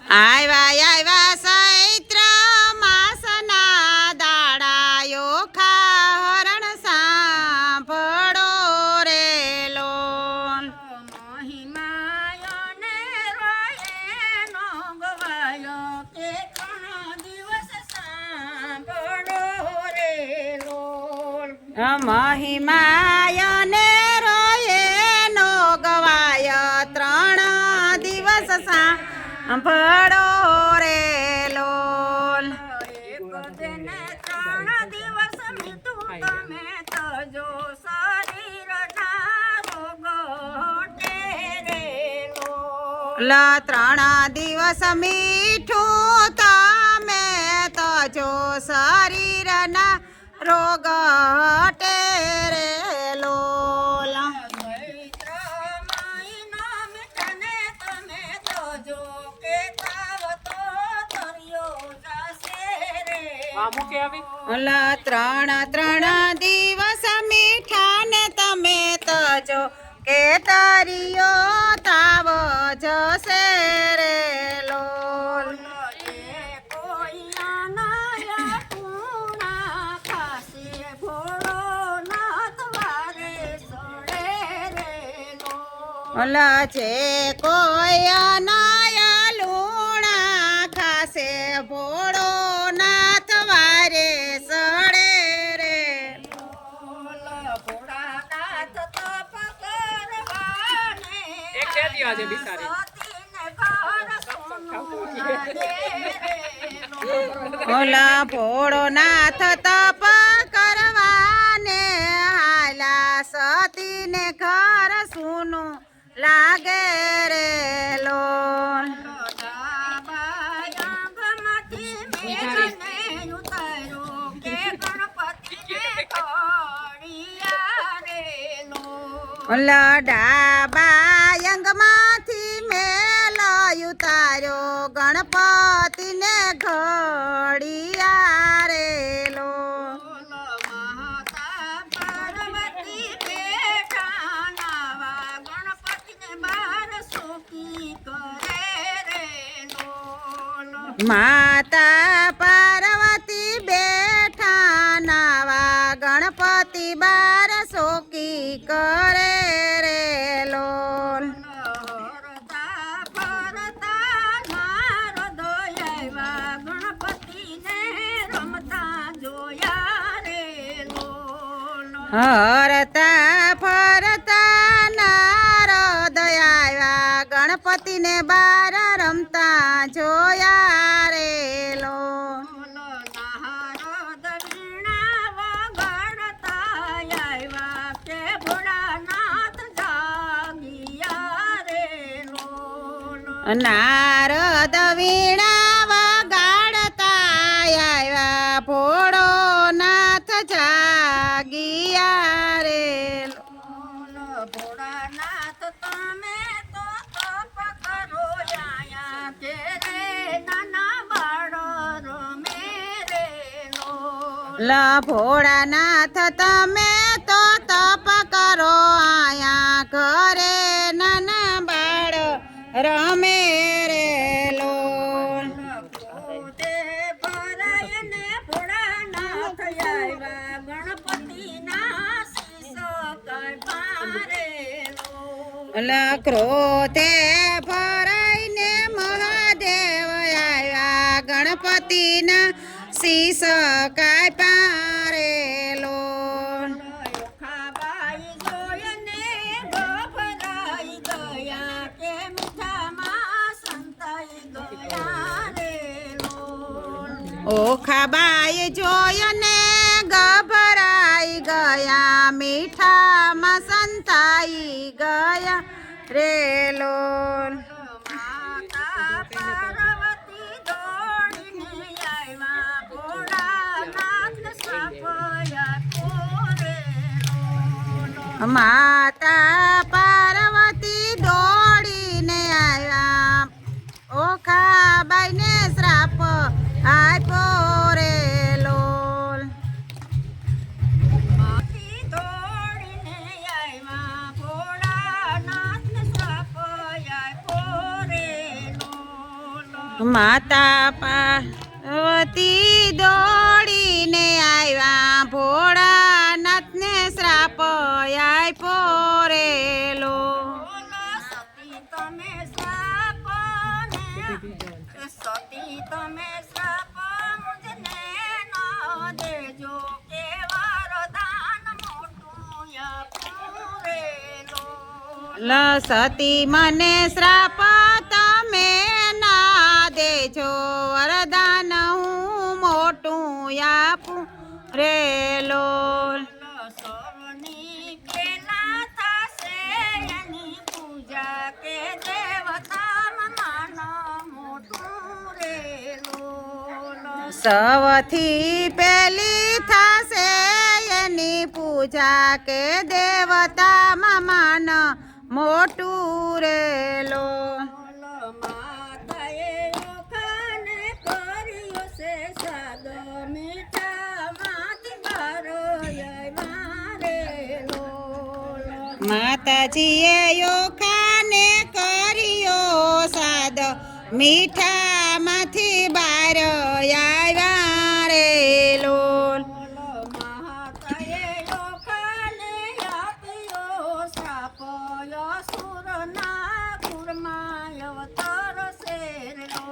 આવ્યા આવ્યા ચૈત્ર માસના દાડાયો ખા હરણ સાંભળો રે લોલ. મહિમાયોને રોયેનો ગવાયો કે ઘણો દિવસ સાંભળો રે લોલ. મહિમાયને રોયેનો ગવાય 3 દિવસ સાંભળો રે લોલ. એક દિને 3 દિવસ મીઠું તમે તજો શરીરના રોગ રે લોલ. 3 દિવસ મીઠું તમે તજો શરીરના રોગ હટે રે લોલ. ચૈત્ર મહિનો મીઠાને તમે તજો કે તાવ તો તર્યો જશે રે. 3 દિવસ મીઠાને તમે તજો કે તરિયો તાવ જશે રે લોલ. કોઈ આનાયા પૂણા ખાશે ભોળો નાથ વારે સડે રે લોલ. છે કોઈ અનાયા લૂણા ખાશે ભોળો નાથ વારે સડે રે. ભોળાનાથ તપ કરવાને સતીને ઘર સોનું લાગે રે લોલ. ભોળો નાથ તપ કરવાને હાલા સતીને ઘર સૂનું લાગે રે લોલ. ડાબાયાંગમાંથી મેઘને ઉતાર્યો કે ગણપતિને ઘડિયા રે લોલ. ડાબાયંગમાંથી મેલ ઉતાર્યો ગણપતિને ઘડિયા રે લોલ. માતા પાર્વતી બેઠા નાવા ગણપતિને બાર સોકી કરે રે લોલ. માતા પાર્વતી બેઠા નાવા ગણપતિ બાર સોકી કરે રે લોલ. હરતા ફરતા નારદો આવ્યા ગણપતિને રમતા જોયા રે લોલ. હરતા ફરતા નારદ આવ્યા ગણપતિને બાર રમતા જોયા રે લોલ. નારદ વીણા વગાડતા આવ્યા કે ભોળાનાથ જાગિયા રે લોલ. નારદ વીણા વગાડતા આવ્યા ભોળો નાથ જાગિયા રે લોલ. ભોળાનાથ તમે તો તપ કરો આયા કે રે નાના બાળો રમે રે લોલ. ભોળાનાથ તમે તો તપ કરો આયા ઘરે નાના બાળ રમે રે લોલ. પોતે ભરાયને ભોળાનાથ આવ્યા ગણપતિના શીશ કાઢવા રે લોલ. ક્રોધે ભરાઈને મહાદેવ આવ્યા ગણપતિના શીશ કાપ્યા રે લોલ. ઓખાબાઈ જોઈને ગભરાઈ ગયા કે મીઠામાં સંતાઈ ગયા રે લોલ. ઓખાબાઈ જોઈને ગભરાઈ ગયા મીઠામાં સંતાઈ ગયા રે લોલ. માતા પાર્વતી દોડીને આવ્યા ભોળાનાથને સાપયા કોરે લોલ. માતા પાર્વતી દોડીને આવ્યા ઓખાબાઈને શ્રાપ આપ્યો રે લોલ. દોડીને આવ્યા ભોળાનાથને સાપયા કોરે લોલ. માતા પાર્વતી દોડીને આવ્યા ભોળાનાથને શ્રાપ આપ્યો રેલો. સતી તમે શ્રાપ સતી તમે શ્રાપ મુજને ન દેજો કે વરદાન મોટું પૂરેલો. સતી મને શ્રાપ તમે ના દેજો વરદાન હું મોટું આપું રેલો. સૌની પેલા થશે એની પૂજા કે દેવતામાં માન મોટું રેલો. સૌથી પહેલી થશે એની પૂજા કે દેવતામાં માન મોટું રેલો. માતાએ ઓખાને કર્યો છે સાદ મીઠામાંથી મારેલો. માતાજીએ યોખાને કર્યો સાદ મીઠામાંથી બાર આવ્યા રેલો. માતાએ ઓખાને આપ્યો શ્રાપ અસુરના કુળમાં અવતાર શેરલો.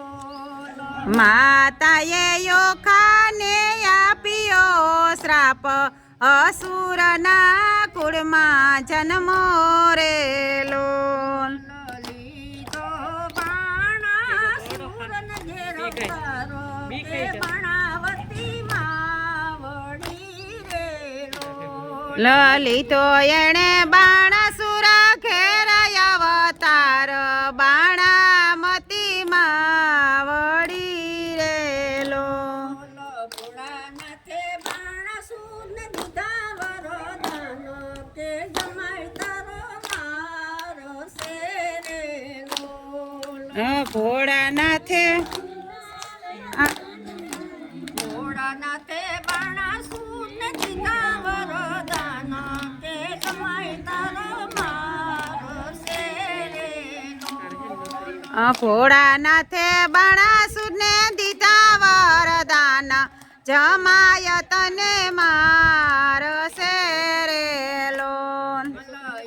માતાએ યોખાને આપ્યો શ્રાપ અસુરના કુળમાં જન્મો રેલો. લીધો બાણાસુરન ઘેર અવતારો તે બાણાવતીમાં વળી રેલો. લલિતો એણે બાણાસુર ઘેર અવતાર બાણામતીમાં વળી રેલો. ભોળાનાથે બાણાસુરને દીધા વરદાન કે જમાઈ તારો મારો શેરેલો. ભોળાનાથે ભોળાનાથે બાણાસુરને દીધા વરદાન કે જમાઈ તારો મારો શેરેલો. ભોળાનાથે બાણાસુરને દીધા વરદાન જમાય તને મારશે રેલો.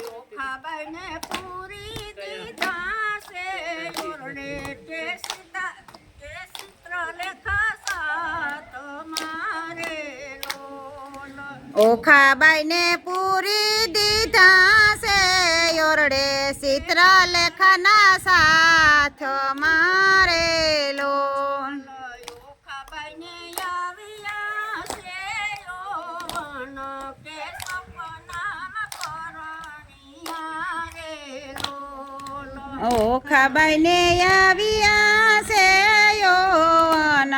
યોખાબાઈને પૂરી દીધા છે ઓરડે કે ચિત્રલેખા સાત મારેલો. ઓખાબાઈને પૂરી દીધા છે ઓરડે ચિત્રલેખના સાથ મારેલો. યોખાબાઈને આવ્યા છે યૌવન કે સપનામાં કરણિયા રેલો. ઓખાબાઈને આવ્યા છે યૌવન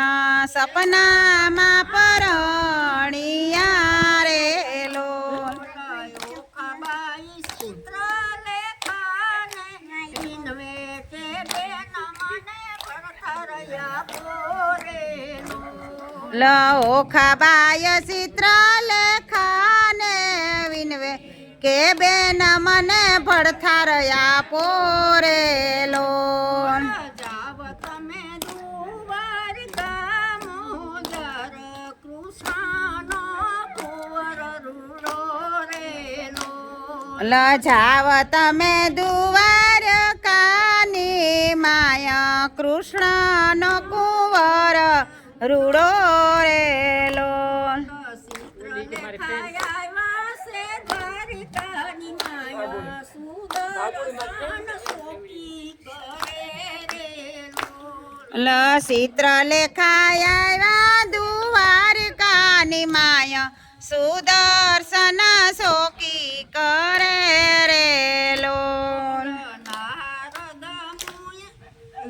સપનામાં પરણિયા રેલો. યોખાબાઈ ચિત્રલેખાને વિનવે કે બેન મને ભણતરયા પોરેલો. ઓખાબાઈ ચિત્રલેખાને વિનવે કે બેન મને ભડથાર આપો રેલો. જાવ તમે દ્વારકા મોદર કૃષ્ણનો કુંવર રૂડો રેલો. લજાવ તમે દ્વારકાની માયા કૃષ્ણનો કુંવર રૂડો રેલો. ચિત્રલેખા આવ્યા છે દ્વારિકાની માયા સુદર્શન સોકી કરે રેલો. ચિત્રલેખા આવ્યા દ્વારકાની માયા સુદર્શન સોકી કરે રેલો.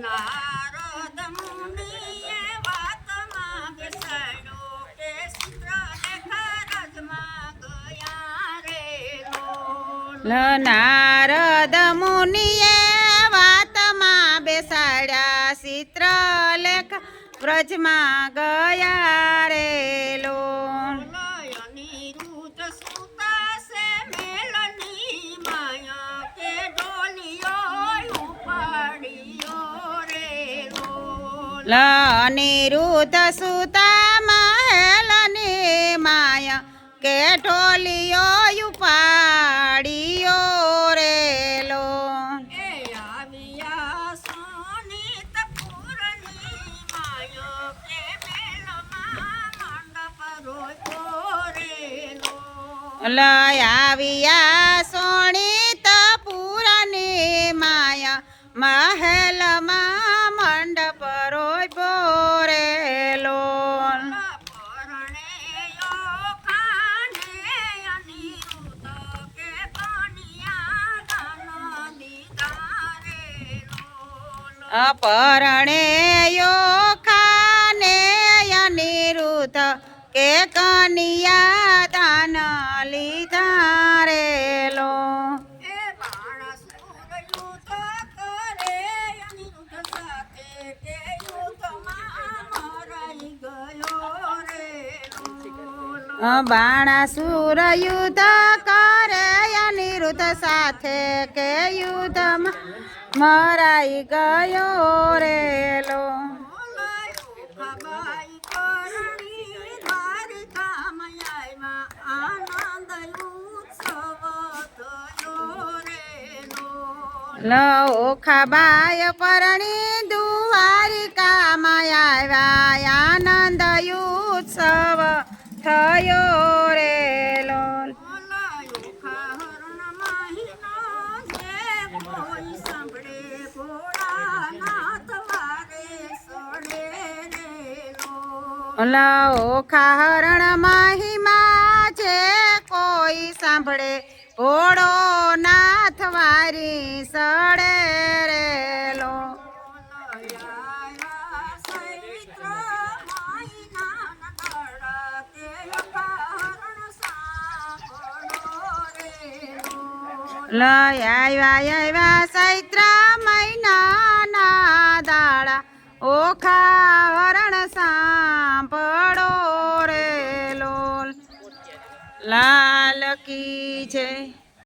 નારદ મુનિએ વાતમાં બેસાડ્યો કે ચિત્રલેખા રાજમાં ગયા રેલો. નારદ મુનિએ વાતમાં બેસાડ્યા ચિત્રલેખ વ્રજમાં ગયા રેલો. અનિરુદ્ધ સુતા છે મેલની માયા કે ડોલિયો ઉપાડ્યો રેલો. અનિરુદ્ધ સુતા મહેલની માય કે ઢોલિયો ઉપાડ્યો રેલો એ આવ્યા સોનિતપુરની માયો કે મેલમાં મંડપ રોયો રેલો લઈ આવ્યા સોણિતપુરની માય મહેલમાં મંડપ રોપ્યો રેલો પરણે યો ખાને અનિરુદ્ધ કે કન્યા દાન દીધા રેલો પરણે યોખાને અનિરુદ્ધ કે કનિયા દાન લીધા રેલો એ બાણાસુર યુદ્ધ કરે અનિરુદ્ધ સાથે કે યુદ્ધમાં મરાઈ ગયો રેલો બાણાસુર યુદ્ધ કરે અનિરુદ્ધ સાથે કે યુદ્ધમાં મરાઈ ગયો રેલો ખબાઈ કરણી દ્વારિકામાં આવ્યા આનંદ ઉત્સવ થયો રેલો ઓખાબાય પરણી દ્વારિકામાં આવ્યા આનંદ ઉત્સવ થયો રેલો ઓખા હરણ મહિમા છે કોઈ સાંભળે ઘોડો નાથ વારી સડે રેલો લઈ આવ્યા ચૈત્ર મહિનાના